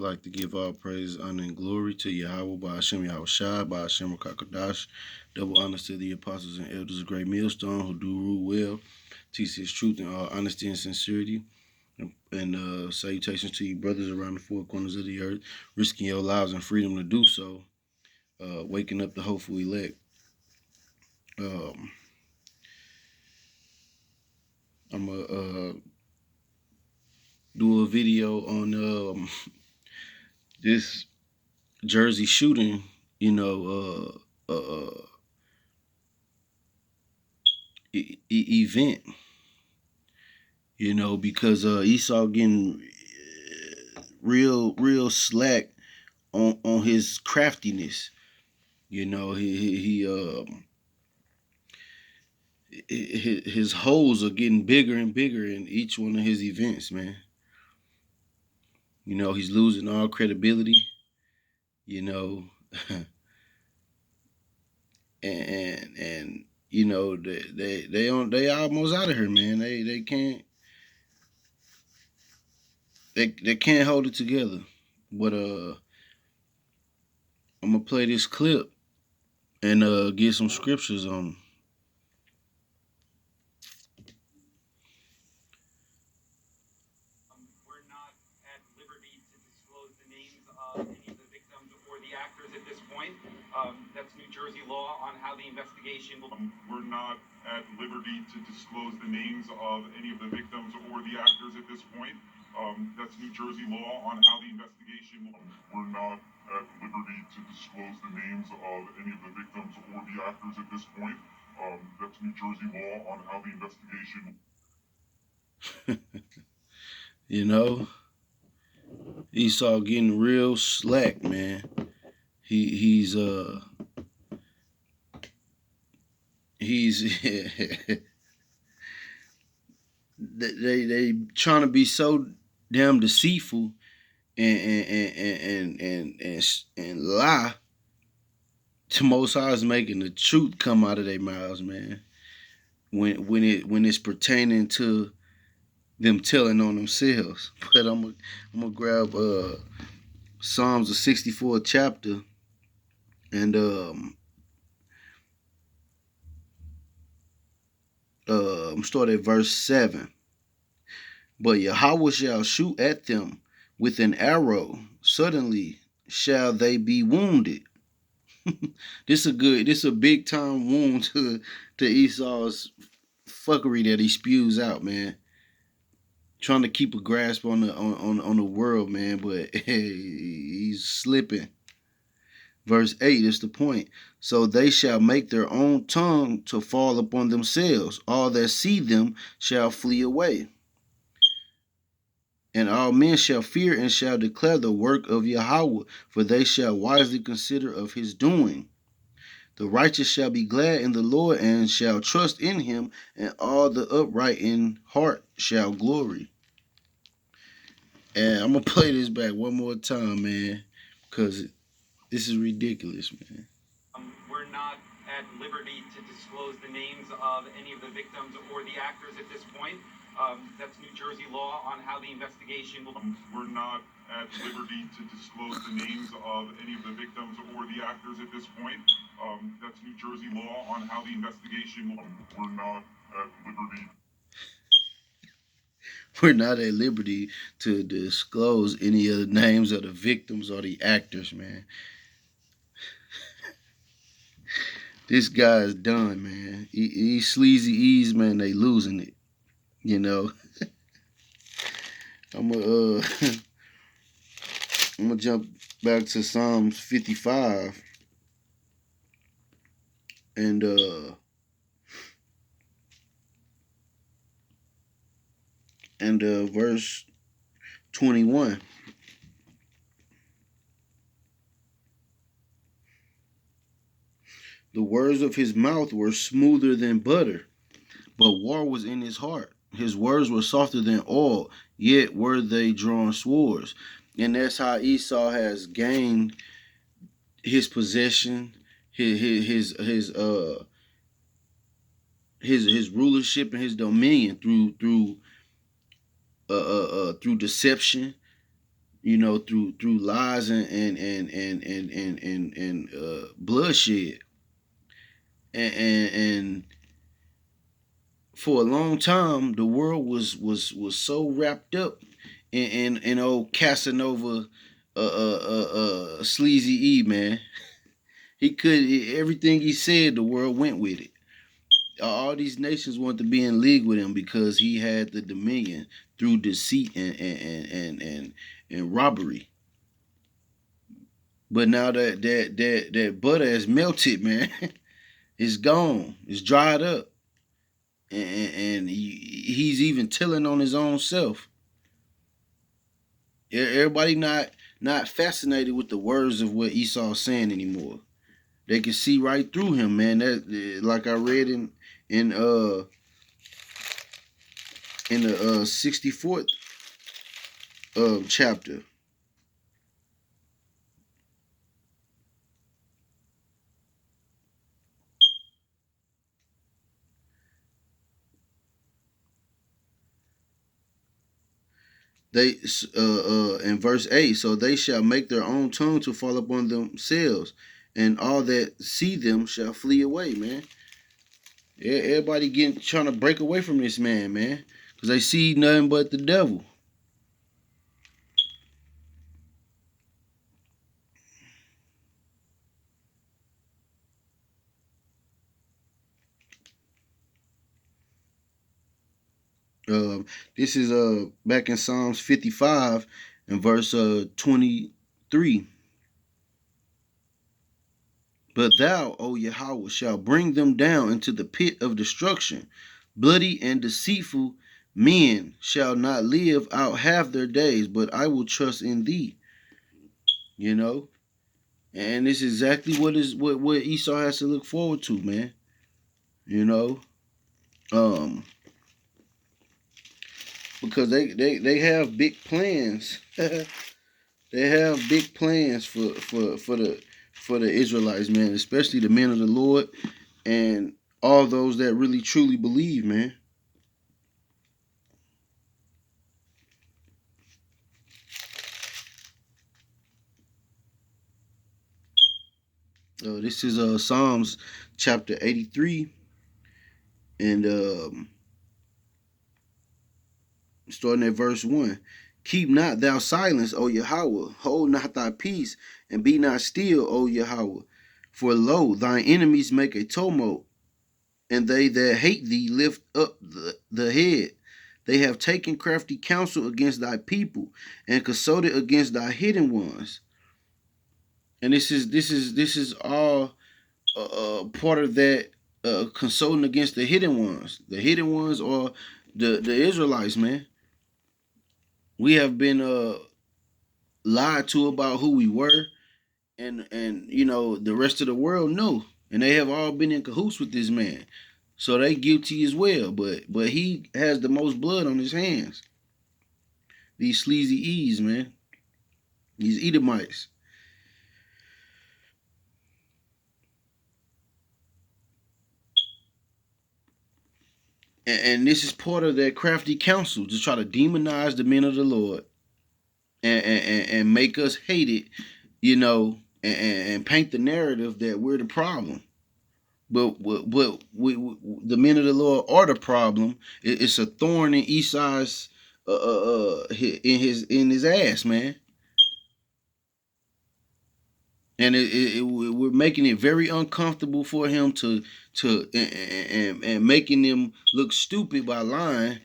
would like to give all praise, honor, and glory to Yahweh, by Hashem Yahweh Shai, by Hashem Rakakadash. Double honors to the apostles and elders of Great Millstone who do rule well, teach his truth in all honesty and sincerity. And salutations to you brothers around the four corners of the earth, risking your lives and freedom to do so, waking up the hopeful elect. I'm going to do a video on this Jersey shooting, event, because Esau getting real slack on his craftiness. His holes are getting bigger and bigger in each one of his events, man. He's losing all credibility. and they almost out of here, man. They can't hold it together. But I'm gonna play this clip and get some scriptures on. We're not at liberty to disclose the names of any of the victims or the actors at this point. That's New Jersey law on how the investigation will. We're not at liberty to disclose the names of any of the victims or the actors at this point. That's New Jersey law on how the investigation will. We're not at liberty to disclose the names of any of the victims or the actors at this point. That's New Jersey law on how the investigation. Esau getting real slack, man. He's they trying to be so damn deceitful and lie. The Most High is making the truth come out of their mouths, man. When it's pertaining to them telling on themselves. But I'm gonna grab Psalms the 64th chapter and start at verse 7. But Yahweh shall shoot at them with an arrow. Suddenly shall they be wounded. This a big time wound to Esau's fuckery that he spews out, man. Trying to keep a grasp on the world, man, but he's slipping. Verse 8 is the point. So they shall make their own tongue to fall upon themselves. All that see them shall flee away. And all men shall fear and shall declare the work of Yahweh, for they shall wisely consider of his doing. The righteous shall be glad in the Lord and shall trust in him, and all the upright in heart shall glory. And I'm going to play this back one more time, man, because this is ridiculous, man. We're not at liberty to disclose the names of any of the victims or the actors at this point. That's New Jersey law on how the investigation will. We're not at liberty to disclose the names of any of the victims or the actors at this point. That's New Jersey law on how the investigation will. We're not at liberty. We're not at liberty to disclose any of the names of the victims or the actors, man. This guy is done, man. These sleazy E's, man, they losing it. I'm gonna jump back to Psalms 55 and verse 21. The words of his mouth were smoother than butter, but war was in his heart. His words were softer than oil, yet were they drawn swords. And that's how Esau has gained his possession, his rulership and his dominion through deception, through lies and bloodshed. And for a long time, the world was so wrapped up in old Casanova, Sleazy E, man. He could everything he said, the world went with it. All these nations wanted to be in league with him because he had the dominion through deceit and robbery. But now that butter has melted, man, it's gone. It's dried up, and he's even telling on his own self. Everybody not fascinated with the words of what Esau's saying anymore. They can see right through him, man. That, like I read in the 64th chapter. They in verse 8, so they shall make their own tongue to fall upon themselves, and all that see them shall flee away, man. Everybody trying to break away from this man, man, because they see nothing but the devil. This is back in Psalms 55 and verse 23. But thou, O Yahweh, shall bring them down into the pit of destruction. Bloody and deceitful men shall not live out half their days, but I will trust in thee. You know? And this is exactly what Esau has to look forward to, man. You know? Because they have big plans. They have big plans for the Israelites, man, especially the men of the Lord and all those that really truly believe, man. This is Psalms chapter 83 and starting at verse 1. Keep not thou silence, O Yahweh, hold not thy peace, and be not still, O Yahweh. For lo, thine enemies make a tumult, and they that hate thee lift up the head. They have taken crafty counsel against thy people, and consulted against thy hidden ones. And this is all part of that consulting against the hidden ones. The hidden ones are the Israelites, man. We have been lied to about who we were, and the rest of the world know, and they have all been in cahoots with this man, so they guilty as well. But he has the most blood on his hands. These sleazy E's, man. These Edomites. And this is part of their crafty counsel to try to demonize the men of the Lord and make us hate it, and paint the narrative that we're the problem. But the men of the Lord are the problem. It's a thorn in Esau's in his ass, man. And we're making it very uncomfortable for him to and making them look stupid by lying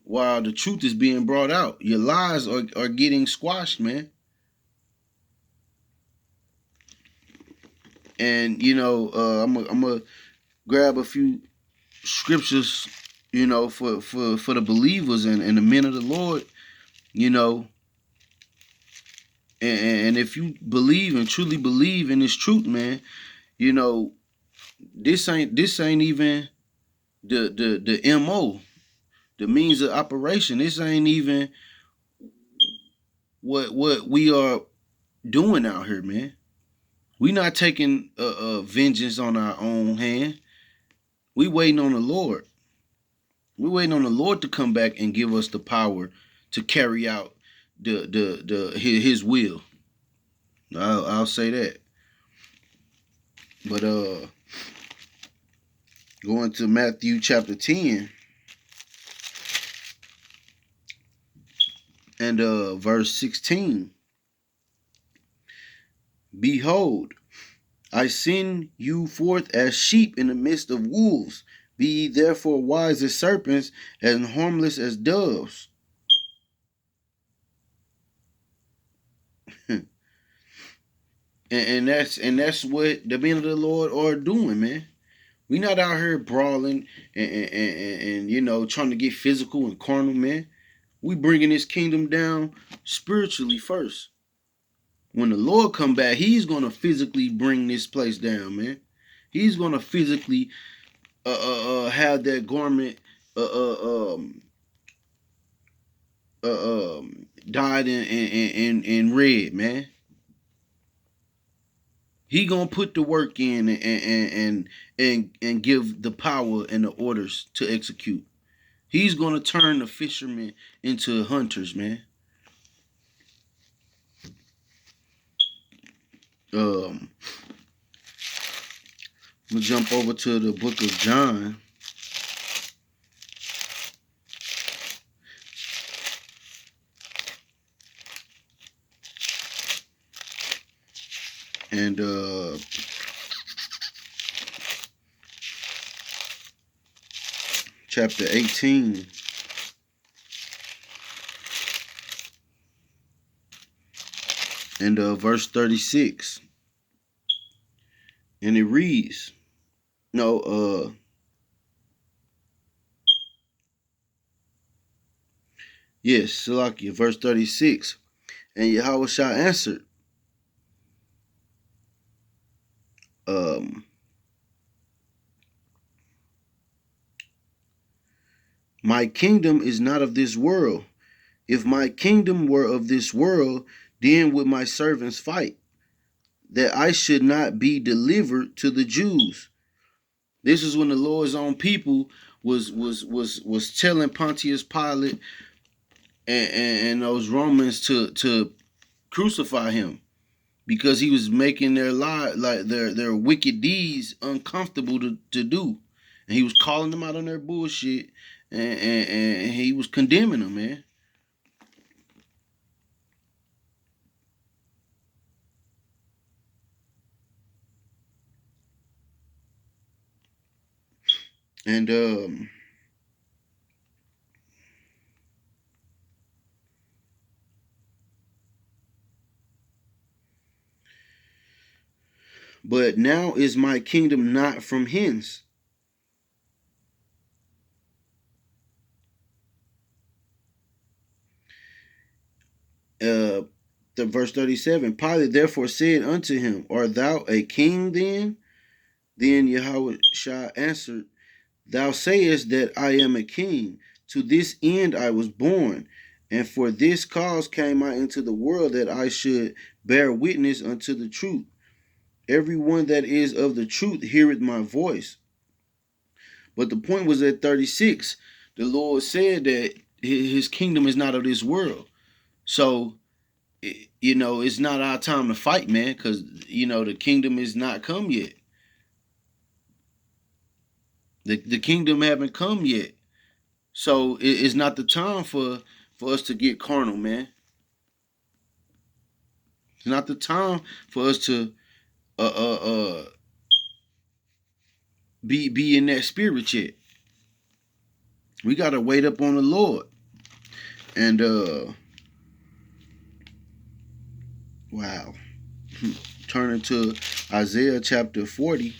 while the truth is being brought out. Your lies are getting squashed, man. And I'm gonna grab a few scriptures, for the believers and the men of the Lord, and if you believe and truly believe in this truth, man, this ain't even the MO, the means of operation. This ain't even what we are doing out here, man. We not taking vengeance on our own hand. We waiting on the Lord. We waiting on the Lord to come back and give us the power to carry out his will. I'll say that. But going to Matthew chapter 10 and verse 16. Behold, I send you forth as sheep in the midst of wolves. Be ye therefore wise as serpents and harmless as doves. and that's what the men of the Lord are doing, man. We not out here brawling and trying to get physical and carnal, man. We bringing this kingdom down spiritually first. When the Lord come back, He's gonna physically bring this place down, man. He's gonna physically have that garment dyed in red, man. He gonna put the work in and give the power and the orders to execute. He's gonna turn the fishermen into hunters, man. I'm gonna jump over to the book of John. And chapter 18. And verse 36. And it reads, yes, Salakia, verse 36. And Yahweh shall answer, my kingdom is not of this world. If my kingdom were of this world, then would my servants fight, that I should not be delivered to the Jews. This is when the Lord's own people was telling Pontius Pilate and those Romans to crucify him, because he was making their life, like their wicked deeds, uncomfortable to do. And he was calling them out on their bullshit, and he was condemning them, man. And but now is my kingdom not from hence. The verse 37. Pilate therefore said unto him, art thou a king then? Then Yahweh Shah answered, thou sayest that I am a king. To this end I was born, and for this cause came I into the world, that I should bear witness unto the truth. Everyone that is of the truth heareth my voice. But the point was at 36. The Lord said that his kingdom is not of this world. So, it's not our time to fight, man, because, the kingdom is not come yet. The kingdom haven't come yet. So it's not the time for us to get carnal, man. It's not the time for us to be in that spirit yet. We gotta wait up on the Lord. And wow. Turning to Isaiah chapter 40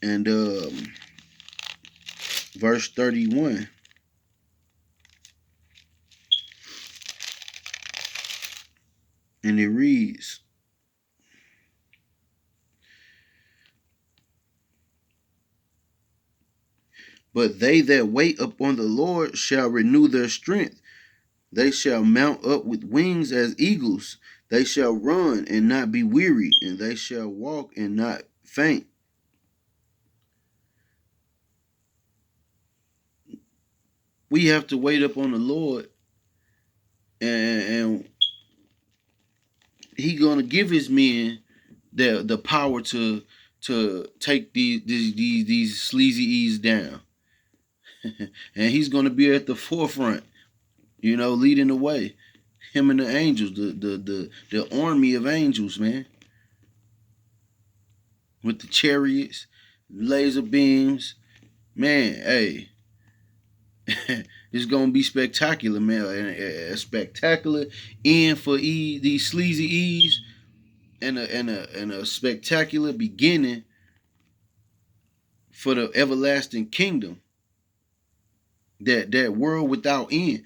and verse 31. And it reads, but they that wait upon the Lord shall renew their strength. They shall mount up with wings as eagles. They shall run and not be weary, and they shall walk and not faint. We have to wait up on the Lord he gonna give his men the power to take these sleazy E's down. And he's gonna be at the forefront, leading the way. Him and the angels, the army of angels, man. With the chariots, laser beams. Man, hey. It's gonna be spectacular, man. A spectacular end for these sleazy E's, and a spectacular beginning for the everlasting kingdom. That world without end.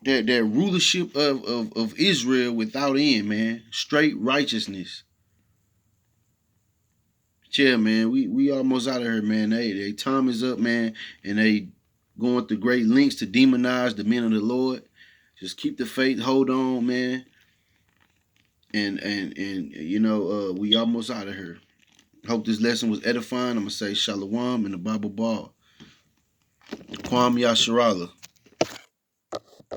That rulership of Israel without end, man. Straight righteousness. Yeah, man. We almost out of here, man. They time is up, man, and they going through great lengths to demonize the men of the Lord. Just keep the faith, hold on, man. And we almost out of here. Hope this lesson was edifying. I'm gonna say shalom in the Bible ball. Kwam Yasharala.